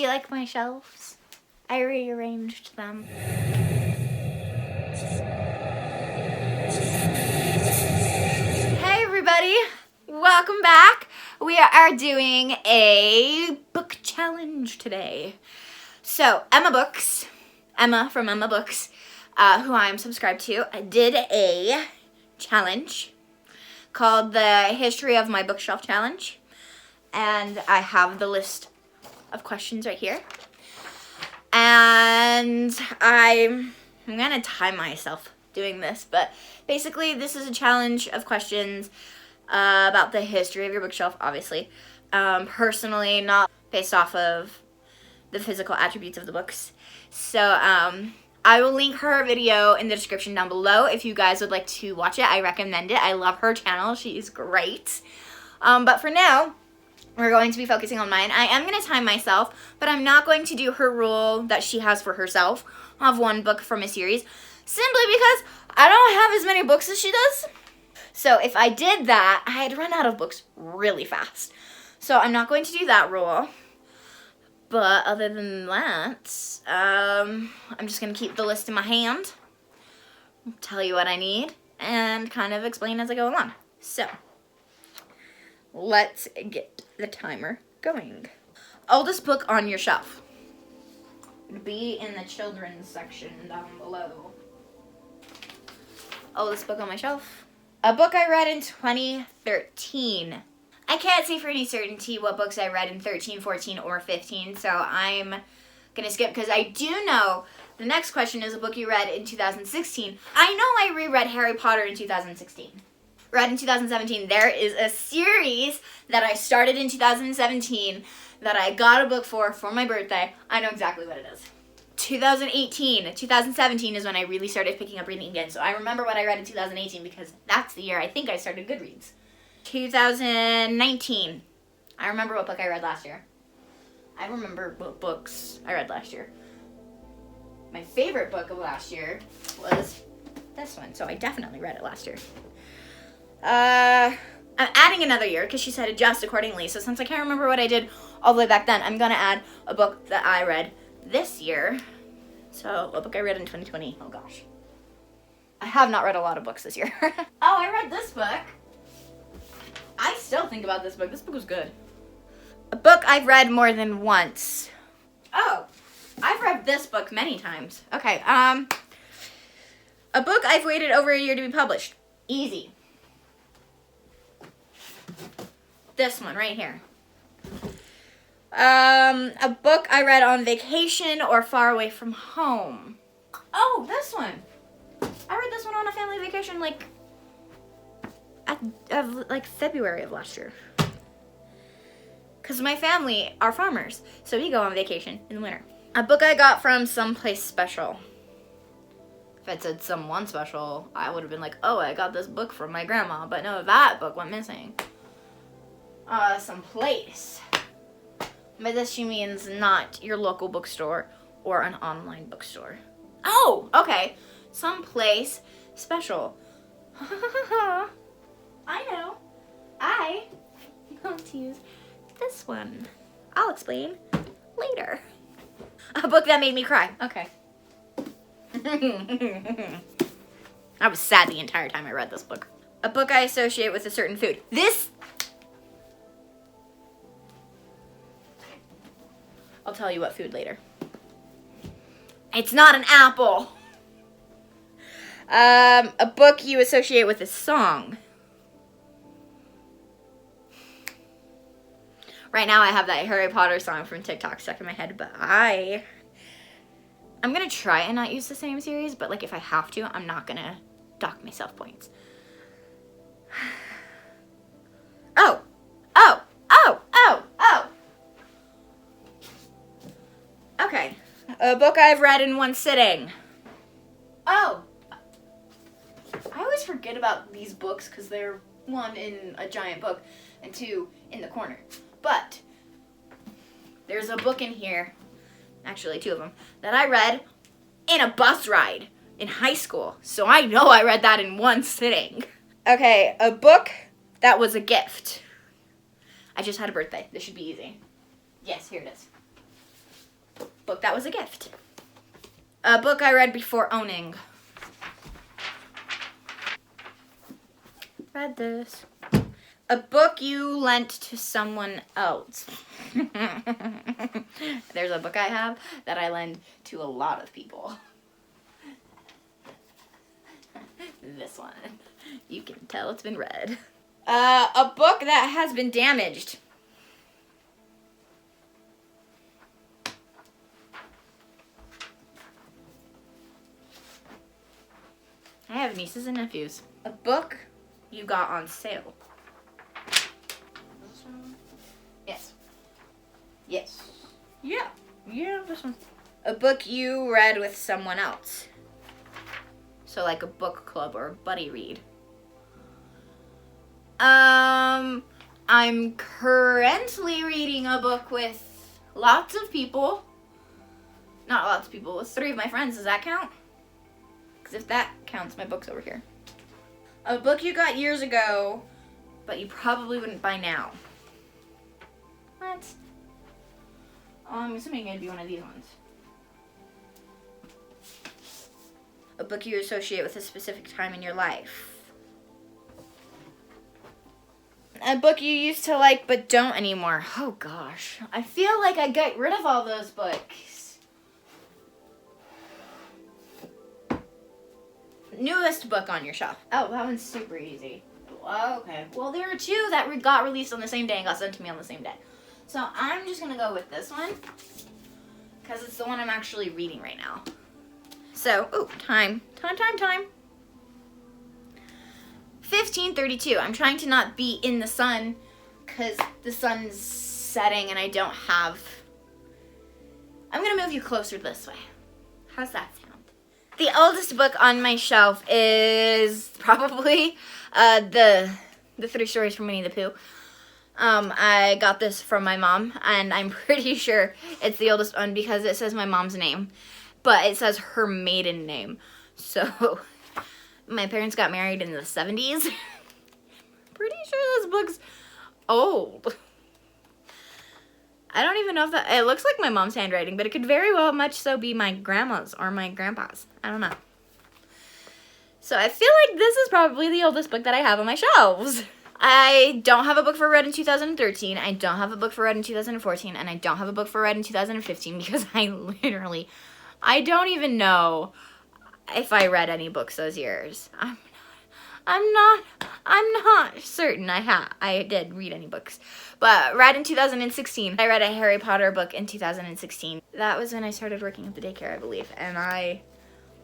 Do you like my shelves? I rearranged them. Hey everybody, welcome back. We are doing a book challenge today. So Emma from Emma Books, who I'm subscribed to, did a challenge called the History of My Bookshelf Challenge. And I have the list of questions right here. And I'm gonna time myself doing this, but basically this is a challenge of questions about the history of your bookshelf, obviously. Personally, not based off of the physical attributes of the books. So I will link her video in the description down below if you guys would like to watch it. I recommend it. I love her channel. She's great. But for now, we're going to be focusing on mine. I am going to time myself, but I'm not going to do her rule that she has for herself of one book from a series, simply because I don't have as many books as she does. So if I did that, I'd run out of books really fast. So I'm not going to do that rule. But other than that, I'm just going to keep the list in my hand, tell you what I need, and kind of explain as I go along. So let's get the timer going. Oldest book on your shelf would be in the children's section down below. Oldest book on my shelf. A book I read in 2013. I can't say for any certainty what books I read in 13, 14, or 15, so I'm going to skip because I do know the next question is a book you read in 2016. I know I reread Harry Potter in 2016. Read in 2017. There is a series that I started in 2017 that I got a book for my birthday. I know exactly what it is. 2017 is when I really started picking up reading again. So I remember what I read in 2018 because that's the year I think I started Goodreads. 2019. I remember what book I read last year. I remember what books I read last year. My favorite book of last year was this one. So I definitely read it last year. I'm adding another year because she said adjust accordingly. So since I can't remember what I did all the way back then, I'm going to add a book that I read this year. So a book I read in 2020. Oh gosh. I have not read a lot of books this year. Oh, I read this book. I still think about this book. This book was good. A book I've read more than once. Oh, I've read this book many times. Okay, a book I've waited over a year to be published. Easy. This one right here. A book I read on vacation or far away from home. Oh, this one. I read this one on a family vacation like February of last year. Because my family are farmers, so we go on vacation in the winter. A book I got from someplace special. If it said someone special, I would have been like, oh, I got this book from my grandma. But no, that book went missing. Someplace. By this she means not your local bookstore or an online bookstore. Oh, okay. Someplace special. I know. I want to use this one. I'll explain later. A book that made me cry. Okay. I was sad the entire time I read this book. A book I associate with a certain food. I'll tell you what food later. It's not an apple. A book you associate with a song. Right now I have that Harry Potter song from TikTok stuck in my head, but I'm gonna try and not use the same series, but like if I have to, I'm not gonna dock myself points. Oh. Okay. A book I've read in one sitting. Oh. I always forget about these books because they're one in a giant book and two in the corner. But there's a book in here, actually two of them, that I read in a bus ride in high school. So I know I read that in one sitting. Okay, a book that was a gift. I just had a birthday. This should be easy. Yes, here it is. book that was a gift. A book I read before owning. Read this. A book you lent to someone else. There's a book I have that I lend to a lot of people. This one. You can tell it's been read. A book that has been damaged. I have nieces and nephews. A book you got on sale. Yes. Yes. Yeah. Yeah, this one. A book you read with someone else. So like a book club or a buddy read. I'm currently reading a book with lots of people. Not lots of people, with 3 of my friends. Does that count? Because if that counts, my book's over here. A book you got years ago, but you probably wouldn't buy now. What? I'm assuming it'd be one of these ones. A book you associate with a specific time in your life. A book you used to like but don't anymore. Oh gosh. I feel like I got rid of all those books. Newest book on your shelf. Oh, that one's super easy. Okay. Well, there are 2 that got released on the same day and got sent to me on the same day. So I'm just going to go with this one because it's the one I'm actually reading right now. So, time. 15:32. I'm trying to not be in the sun because the sun's setting and I don't have... I'm going to move you closer this way. How's that sound? The oldest book on my shelf is probably the 3 Stories from Winnie the Pooh. I got this from my mom, and I'm pretty sure it's the oldest one because it says my mom's name, but it says her maiden name. So, my parents got married in the 70s. Pretty sure this book's old. I don't even know if that... It looks like my mom's handwriting, but it could very well much so be my grandma's or my grandpa's. I don't know. So I feel like this is probably the oldest book that I have on my shelves. I don't have a book for read in 2013. I don't have a book for read in 2014. And I don't have a book for read in 2015 because I don't even know if I read any books those years. I'm not certain I did read any books. But read in 2016. I read a Harry Potter book in 2016. That was when I started working at the daycare, I believe. And I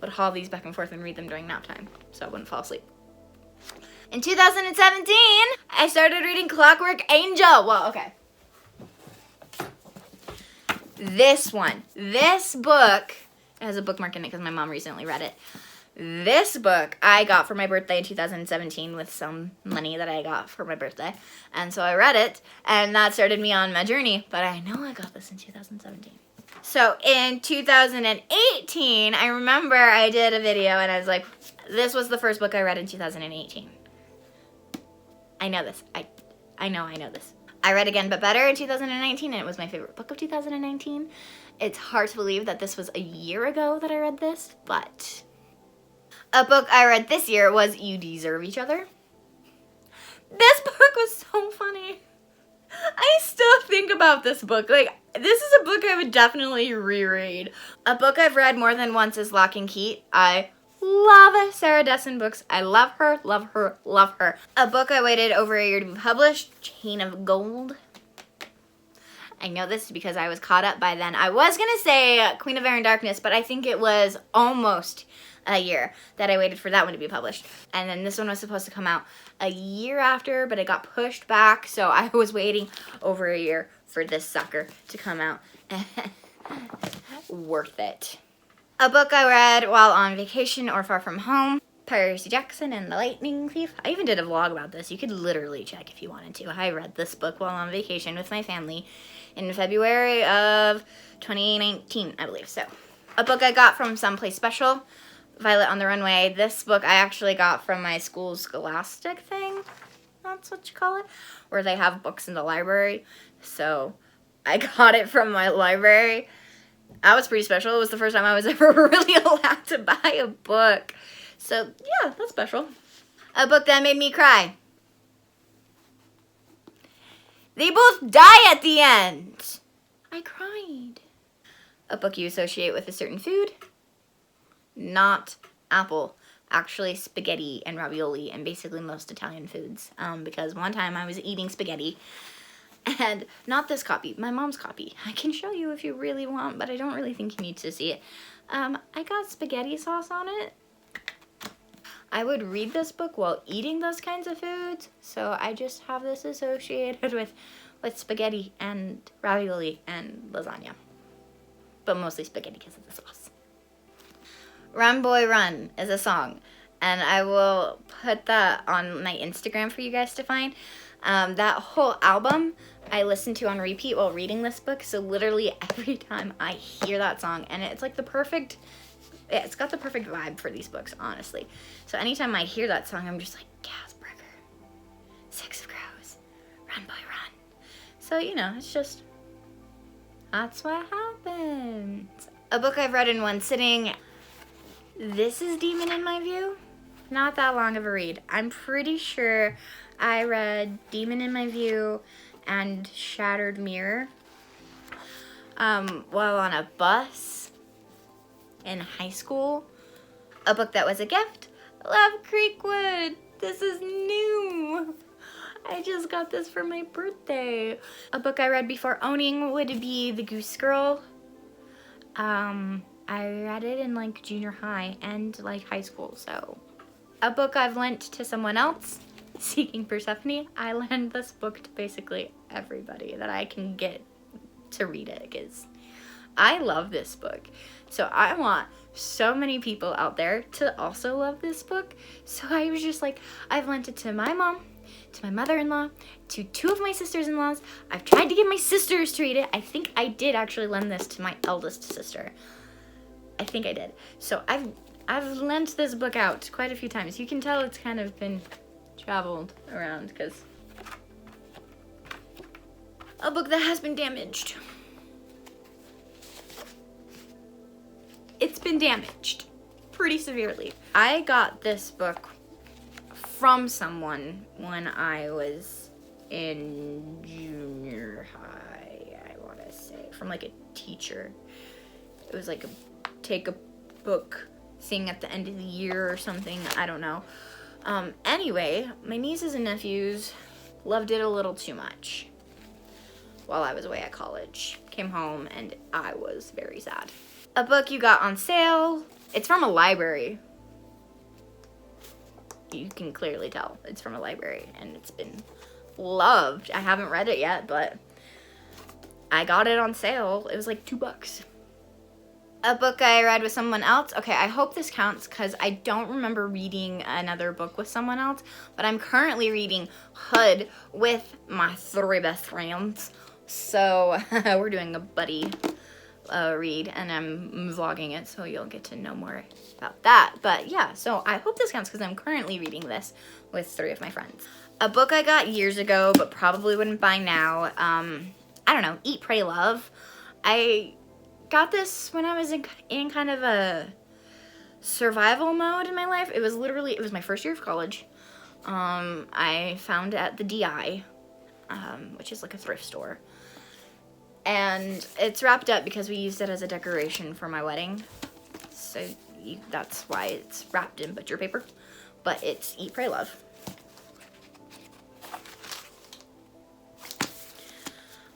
would haul these back and forth and read them during nap time so I wouldn't fall asleep. In 2017, I started reading Clockwork Angel. Well, okay. This book, it has a bookmark in it because my mom recently read it. This book I got for my birthday in 2017 with some money that I got for my birthday. And so I read it, and that started me on my journey. But I know I got this in 2017. So in 2018, I remember I did a video, and I was like, this was the first book I read in 2018. I know this. I know this. I read Again But Better in 2019, and it was my favorite book of 2019. It's hard to believe that this was a year ago that I read this, but... A book I read this year was You Deserve Each Other. This book was so funny. I still think about this book. Like, this is a book I would definitely reread. A book I've read more than once is Lock and Key. I love Sarah Dessen books. I love her, love her, love her. A book I waited over a year to be published, Chain of Gold. I know this because I was caught up by then. I was going to say Queen of Air and Darkness, but I think it was almost a year that I waited for that one to be published. And then this one was supposed to come out a year after, but it got pushed back. So I was waiting over a year for this sucker to come out. Worth it. A book I read while on vacation or far from home, Percy Jackson and the Lightning Thief. I even did a vlog about this. You could literally check if you wanted to. I read this book while on vacation with my family in February of 2019, I believe. So, a book I got from Someplace Special, Violet on the Runway. This book I actually got from my school's Scholastic thing. That's what you call it. Where they have books in the library. So, I got it from my library. That was pretty special. It was the first time I was ever really allowed to buy a book. So, yeah, that's special. A book that made me cry. They both die at the end. I cried. A book you associate with a certain food. Not apple. Actually spaghetti and ravioli and basically most Italian foods. Because one time I was eating spaghetti. And not this copy, my mom's copy. I can show you if you really want, but I don't really think you need to see it. I got spaghetti sauce on it. I would read this book while eating those kinds of foods, so I just have this associated with spaghetti and ravioli and lasagna. But mostly spaghetti because of the sauce. Run Boy Run is a song, and I will put that on my Instagram for you guys to find. That whole album I listened to on repeat while reading this book, so literally every time I hear that song, and it's like it's got the perfect vibe for these books, honestly. So anytime I hear that song, I'm just like, Gasburger, 6 of Crows, Run Boy Run. So, you know, it's just, that's what happens. A book I've read in one sitting, this is Demon in My View. Not that long of a read. I'm pretty sure I read Demon in My View and Shattered Mirror while on a bus in high school. A book that was a gift, Love Creekwood. This is new. I just got this for my birthday. A book I read before owning would be The Goose Girl. I read it in like junior high and like high school, so. A book I've lent to someone else, Seeking Persephone. I lend this book to basically everybody that I can get to read it because I love this book. So I want so many people out there to also love this book. So I was just like, I've lent it to my mom, to my mother-in-law, to 2 of my sisters-in-laws. I've tried to get my sisters to read it. I think I did actually lend this to my eldest sister. I think I did. So I've lent this book out quite a few times. You can tell it's kind of been traveled around because a book that has been damaged. It's been damaged pretty severely. I got this book from someone when I was in junior high, I want to say, from like a teacher. It was like take a book thing at the end of the year or something, I don't know. Anyway, my nieces and nephews loved it a little too much while I was away at college. Came home and I was very sad. A book you got on sale. It's from a library. You can clearly tell it's from a library and it's been loved. I haven't read it yet, but I got it on sale. It was like $2. A book I read with someone else. Okay, I hope this counts because I don't remember reading another book with someone else, but I'm currently reading Hood with my 3 best friends. So we're doing a buddy read and I'm vlogging it so you'll get to know more about that. But yeah, so I hope this counts because I'm currently reading this with 3 of my friends. A book I got years ago but probably wouldn't buy now. I don't know, Eat, Pray, Love. I got this when I was in kind of a survival mode in my life. It was my first year of college. I found it at the DI, which is like a thrift store. And it's wrapped up because we used it as a decoration for my wedding. So that's why it's wrapped in butcher paper. But it's Eat, Pray, Love.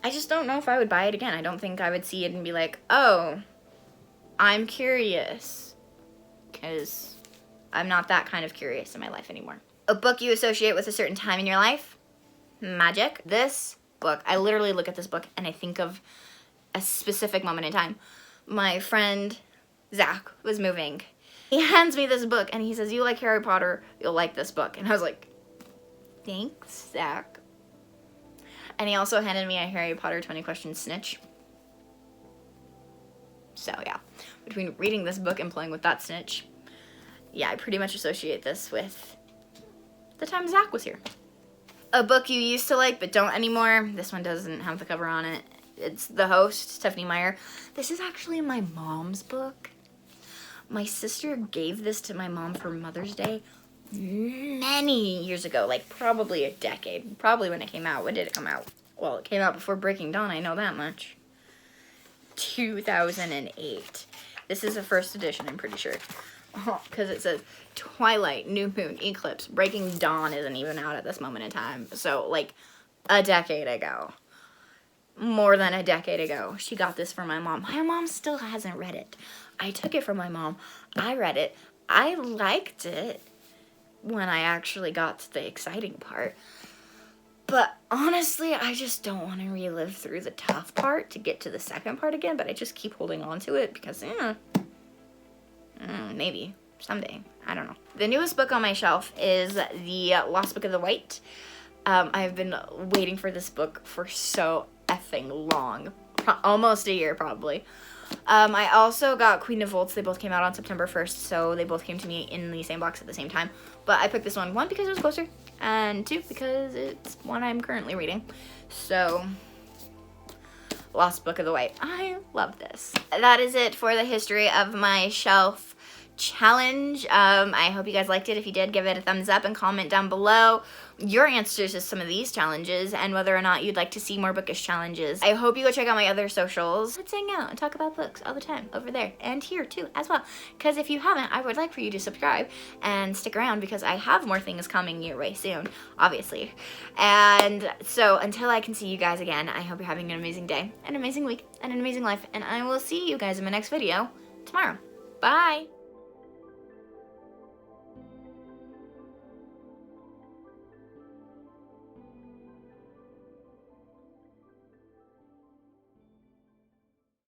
I just don't know if I would buy it again. I don't think I would see it and be like, oh, I'm curious. Because I'm not that kind of curious in my life anymore. A book you associate with a certain time in your life. Magic. This book, I literally look at this book and I think of a specific moment in time. My friend Zach was moving. He hands me this book and he says, you like Harry Potter, you'll like this book. And I was like, thanks, Zach. And he also handed me a Harry Potter 20 Questions snitch. So yeah, between reading this book and playing with that snitch, yeah, I pretty much associate this with the time Zach was here. A book you used to like but don't anymore. This one doesn't have the cover on it. It's the host, Stephanie Meyer. This is actually my mom's book. My sister gave this to my mom for Mother's Day many years ago, like probably a decade. Probably when it came out. When did it come out? Well, it came out before Breaking Dawn, I know that much. 2008. This is a first edition, I'm pretty sure. Because it says Twilight, New Moon, Eclipse. Breaking Dawn isn't even out at this moment in time. So, like, a decade ago. More than a decade ago. She got this for my mom. My mom still hasn't read it. I took it from my mom. I read it. I liked it when I actually got to the exciting part. But honestly, I just don't want to relive through the tough part to get to the second part again, but I just keep holding on to it because, maybe someday. I don't know. The newest book on my shelf is The Lost Book of the White. I've been waiting for this book for so effing long. Almost a year, probably. I also got Queen of Volts. They both came out on September 1st, so they both came to me in the same box at the same time. But I picked this one, because it was closer, and 2, because it's one I'm currently reading. So, Lost Book of the White. I love this. That is it for the history of my shelf challenge. I hope you guys liked it. If you did, give it a thumbs up and comment down below your answers to some of these challenges and whether or not you'd like to see more bookish challenges. I hope you go check out my other socials. Let's hang out and talk about books all the time over there and here too as well. Because if you haven't, I would like for you to subscribe and stick around because I have more things coming your way soon, obviously. And so until I can see you guys again, I hope you're having an amazing day, an amazing week, and an amazing life. And I will see you guys in my next video tomorrow. Bye!